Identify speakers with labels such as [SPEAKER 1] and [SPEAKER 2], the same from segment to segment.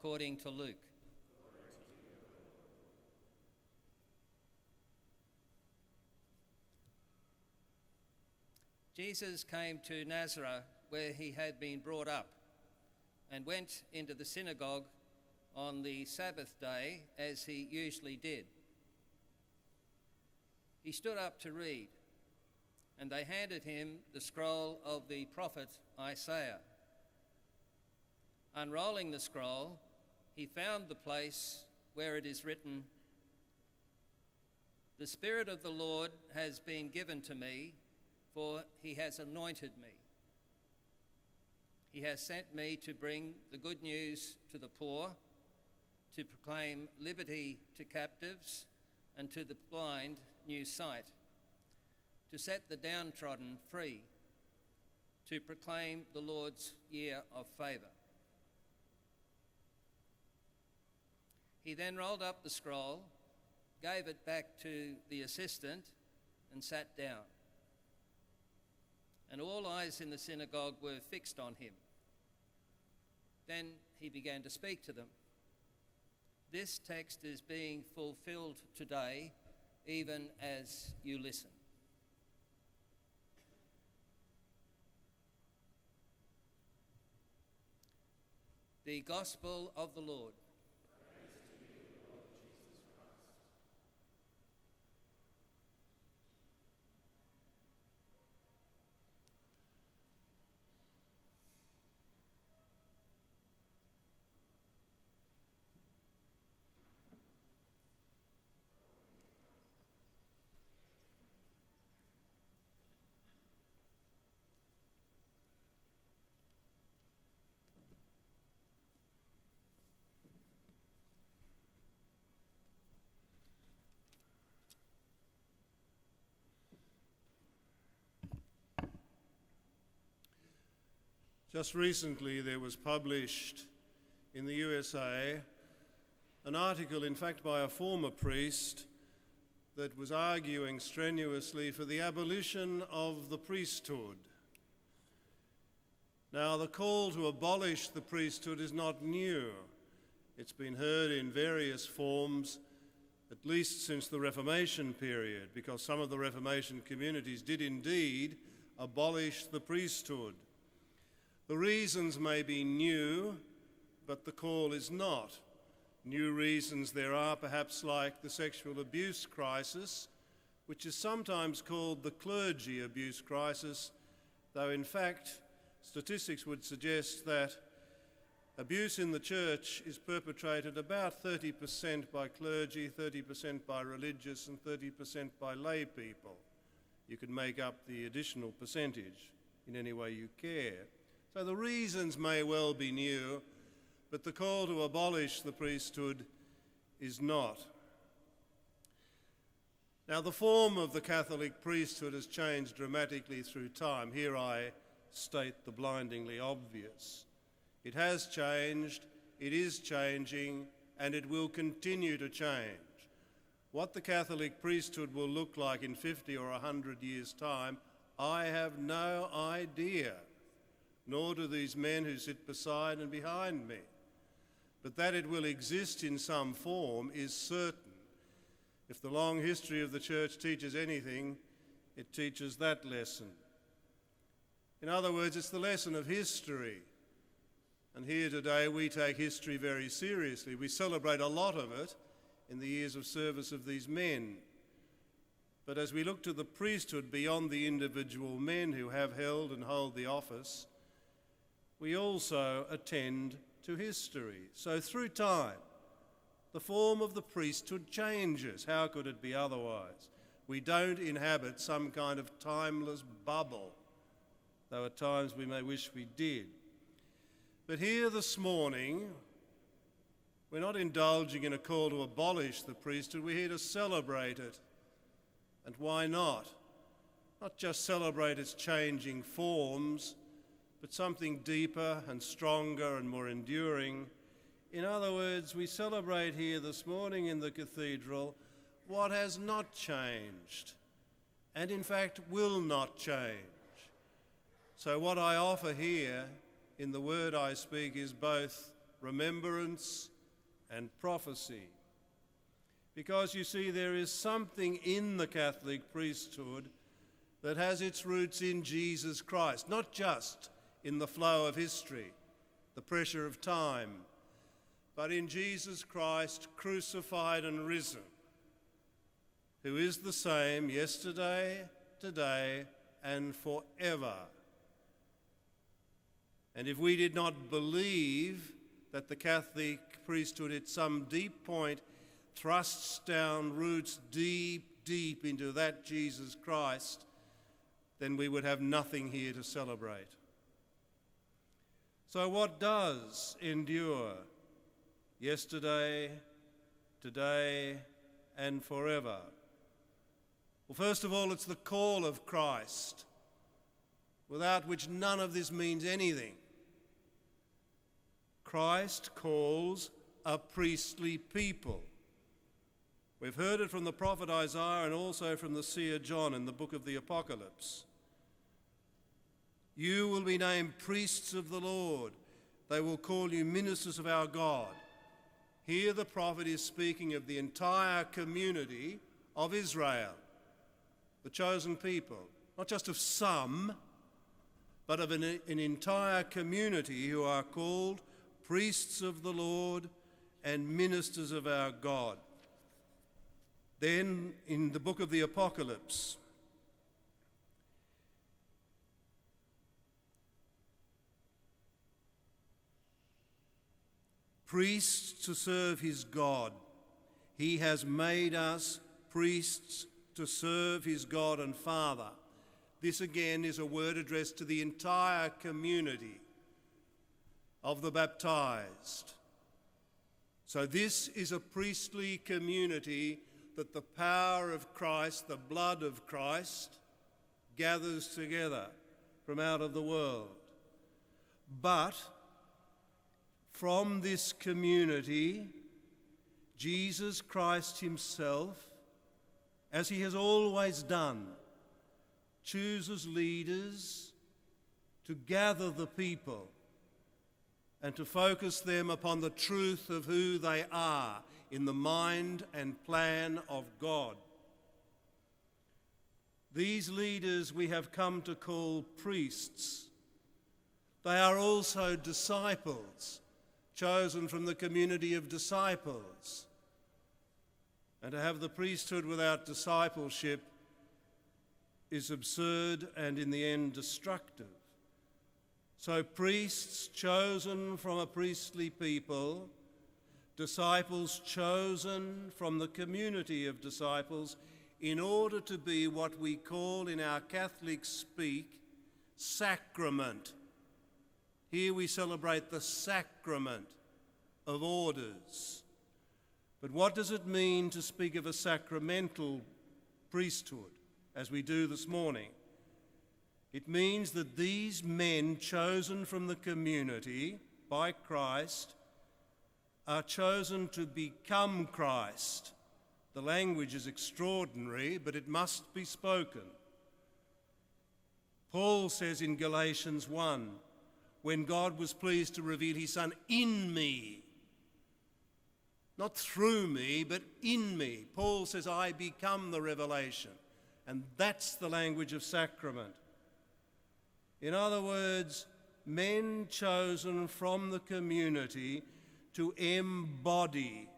[SPEAKER 1] According to Luke. Jesus came to Nazareth, where he had been brought up, and went into the synagogue on the Sabbath day, as he usually did. He stood up to read, and they handed him the scroll of the prophet Isaiah. Unrolling the scroll, he found the place where it is written, "The Spirit of the Lord has been given to me, for he has anointed me. He has sent me to bring the good news to the poor, to proclaim liberty to captives, and to the blind new sight, to set the downtrodden free, to proclaim the Lord's year of favour." He then rolled up the scroll, gave it back to the assistant, and sat down. And all eyes in the synagogue were fixed on him. Then he began to speak to them. This text is being fulfilled today, even as you listen. The Gospel of the Lord.
[SPEAKER 2] Just recently there was published in the USA an article, in fact by a former priest, that was arguing strenuously for the abolition of the priesthood. Now, the call to abolish the priesthood is not new. It's been heard in various forms, at least since the Reformation period, because some of the Reformation communities did indeed abolish the priesthood. The reasons may be new, but the call is not. New reasons there are, perhaps like the sexual abuse crisis, which is sometimes called the clergy abuse crisis, though in fact statistics would suggest that abuse in the church is perpetrated about 30% by clergy, 30% by religious, and 30% by lay people. You can make up the additional percentage in any way you care. So the reasons may well be new, but the call to abolish the priesthood is not. Now, the form of the Catholic priesthood has changed dramatically through time. Here I state the blindingly obvious. It has changed, it is changing, and it will continue to change. What the Catholic priesthood will look like in 50 or 100 years' time, I have no idea. Nor do these men who sit beside and behind me. But that it will exist in some form is certain. If the long history of the Church teaches anything, it teaches that lesson. In other words, it's the lesson of history. And here today we take history very seriously. We celebrate a lot of it in the years of service of these men. But as we look to the priesthood beyond the individual men who have held and hold the office, we also attend to history. So through time, the form of the priesthood changes. How could it be otherwise? We don't inhabit some kind of timeless bubble, though at times we may wish we did. But here this morning, we're not indulging in a call to abolish the priesthood, we're here to celebrate it. And why not? Not just celebrate its changing forms, but something deeper and stronger and more enduring. In other words, we celebrate here this morning in the Cathedral what has not changed, and in fact will not change. So what I offer here in the word I speak is both remembrance, and prophecy. Because you see, there is something in the Catholic priesthood that has its roots in Jesus Christ, not just in the flow of history, the pressure of time, but in Jesus Christ crucified and risen, who is the same yesterday, today, and forever. And if we did not believe that the Catholic priesthood at some deep point thrusts down roots deep into that Jesus Christ, then we would have nothing here to celebrate. So what does endure yesterday, today, and forever? Well, first of all, it's the call of Christ, without which none of this means anything. Christ calls a priestly people. We've heard it from the prophet Isaiah and also from the seer John in the book of the Apocalypse. You will be named priests of the Lord. They will call you ministers of our God. Here the prophet is speaking of the entire community of Israel, the chosen people, not just of some, but of an entire community who are called priests of the Lord and ministers of our God. Then in the book of the Apocalypse, priests to serve his God. He has made us priests to serve his God and Father. This again is a word addressed to the entire community of the baptized. So this is a priestly community that the power of Christ, the blood of Christ, gathers together from out of the world. But from this community, Jesus Christ himself, as he has always done, chooses leaders to gather the people and to focus them upon the truth of who they are in the mind and plan of God. These leaders we have come to call priests. They are also disciples, chosen from the community of disciples. And to have the priesthood without discipleship is absurd and in the end destructive. So priests chosen from a priestly people, disciples chosen from the community of disciples in order to be what we call in our Catholic speak, sacrament. Here we celebrate the sacrament of orders. But what does it mean to speak of a sacramental priesthood, as we do this morning? It means that these men chosen from the community by Christ are chosen to become Christ. The language is extraordinary, but it must be spoken. Paul says in Galatians 1, when God was pleased to reveal his Son in me, not through me, but in me. Paul says, I become the revelation. And that's the language of sacrament. In other words, men chosen from the community to embody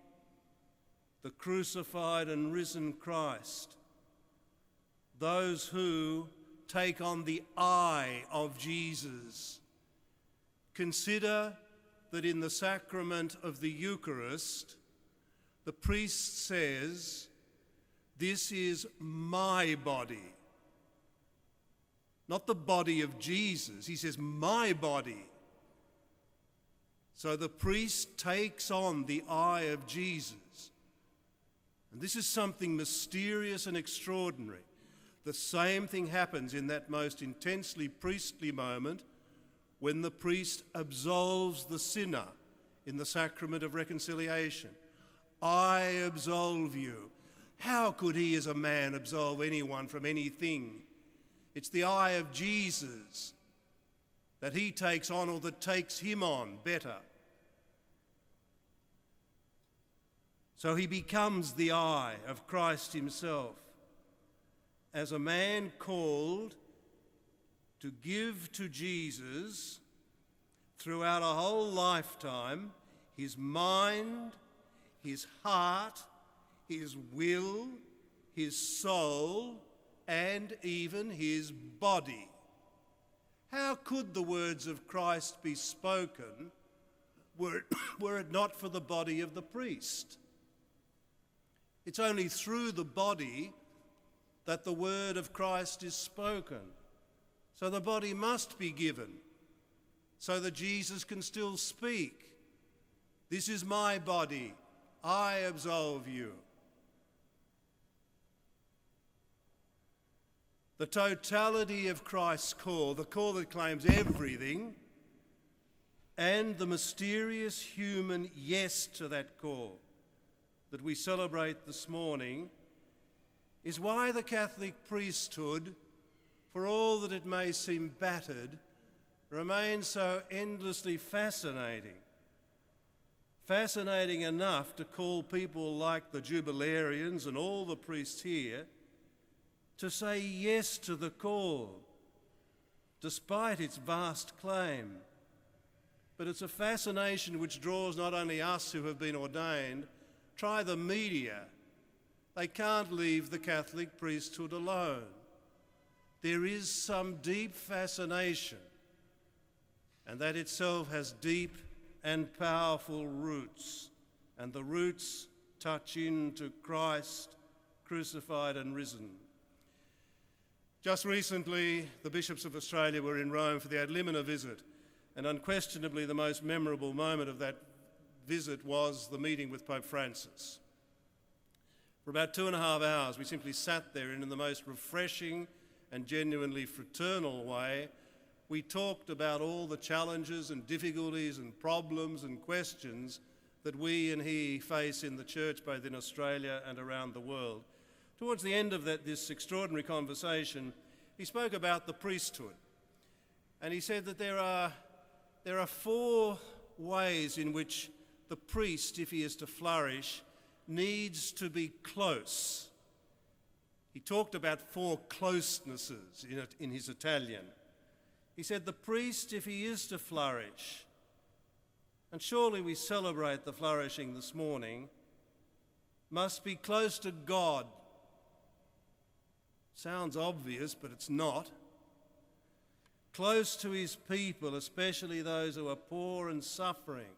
[SPEAKER 2] the crucified and risen Christ. Those who take on the I of Jesus. Consider that in the sacrament of the Eucharist, the priest says, this is my body. Not the body of Jesus. He says, my body. So the priest takes on the I of Jesus. And this is something mysterious and extraordinary. The same thing happens in that most intensely priestly moment when the priest absolves the sinner in the sacrament of reconciliation. I absolve you. How could he as a man absolve anyone from anything? It's the I of Jesus that he takes on, or that takes him on better. So he becomes the eye of Christ himself, as a man called to give to Jesus throughout a whole lifetime his mind, his heart, his will, his soul, and even his body. How could the words of Christ be spoken were it not for the body of the priest? It's only through the body that the word of Christ is spoken. So the body must be given so that Jesus can still speak. This is my body, I absolve you. The totality of Christ's call, the call that claims everything, and the mysterious human yes to that call that we celebrate this morning, is why the Catholic priesthood, for all that it may seem battered, remains so endlessly fascinating. Fascinating enough to call people like the Jubilearians and all the priests here to say yes to the call, despite its vast claim. But it's a fascination which draws not only us who have been ordained, try the media. They can't leave the Catholic priesthood alone. There is some deep fascination, and that itself has deep and powerful roots, and the roots touch into Christ crucified and risen. Just recently, the bishops of Australia were in Rome for the Ad Limina visit, and unquestionably the most memorable moment of that visit was the meeting with Pope Francis. For about 2.5 hours, we simply sat there, and in the most refreshing and genuinely fraternal way, we talked about all the challenges and difficulties and problems and questions that we and he face in the Church, both in Australia and around the world. Towards the end of this extraordinary conversation, he spoke about the priesthood. And he said that there are 4 ways in which the priest, if he is to flourish, needs to be close. He talked about 4 closenesses in his Italian. He said the priest, if he is to flourish, and surely we celebrate the flourishing this morning, must be close to God. Sounds obvious, but it's not. Close to his people, especially those who are poor and suffering.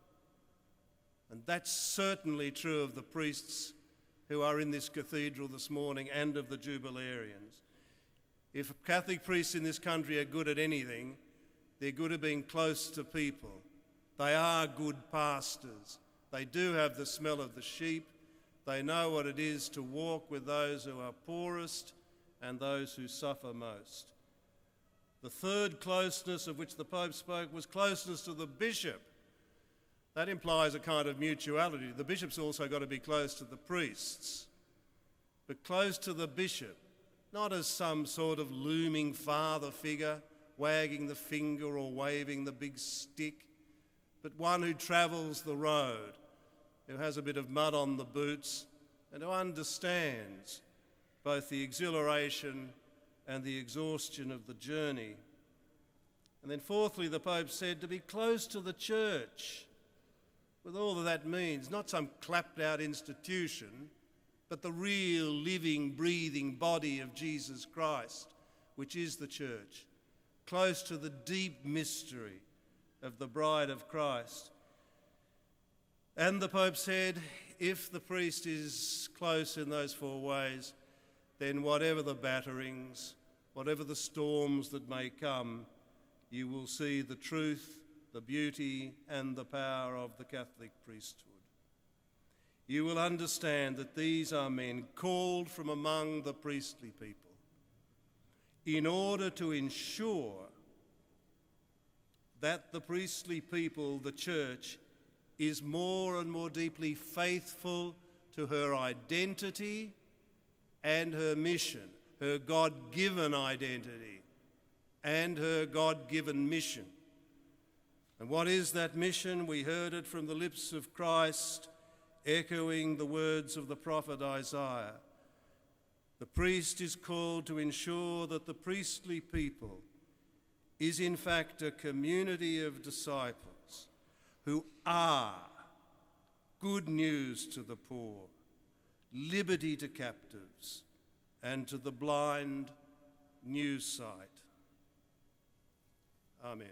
[SPEAKER 2] And that's certainly true of the priests who are in this cathedral this morning and of the Jubilearians. If Catholic priests in this country are good at anything, they're good at being close to people. They are good pastors. They do have the smell of the sheep. They know what it is to walk with those who are poorest and those who suffer most. The third closeness of which the Pope spoke was closeness to the bishop. That implies a kind of mutuality. The bishop's also got to be close to the priests, but close to the bishop, not as some sort of looming father figure, wagging the finger or waving the big stick, but one who travels the road, who has a bit of mud on the boots, and who understands both the exhilaration and the exhaustion of the journey. And then fourthly, the Pope said to be close to the church, with all that means, not some clapped-out institution, but the real living, breathing body of Jesus Christ, which is the church, close to the deep mystery of the bride of Christ. And the Pope said, if the priest is close in those 4 ways, then whatever the batterings, whatever the storms that may come, you will see the truth, the beauty and the power of the Catholic priesthood. You will understand that these are men called from among the priestly people in order to ensure that the priestly people, the Church, is more and more deeply faithful to her identity and her mission, her God-given identity and her God-given mission. And what is that mission? We heard it from the lips of Christ. echoing the words of the prophet Isaiah. The priest is called to ensure that the priestly people is in fact a community of disciples who are good news to the poor, liberty to captives, and to the blind, new sight. Amen.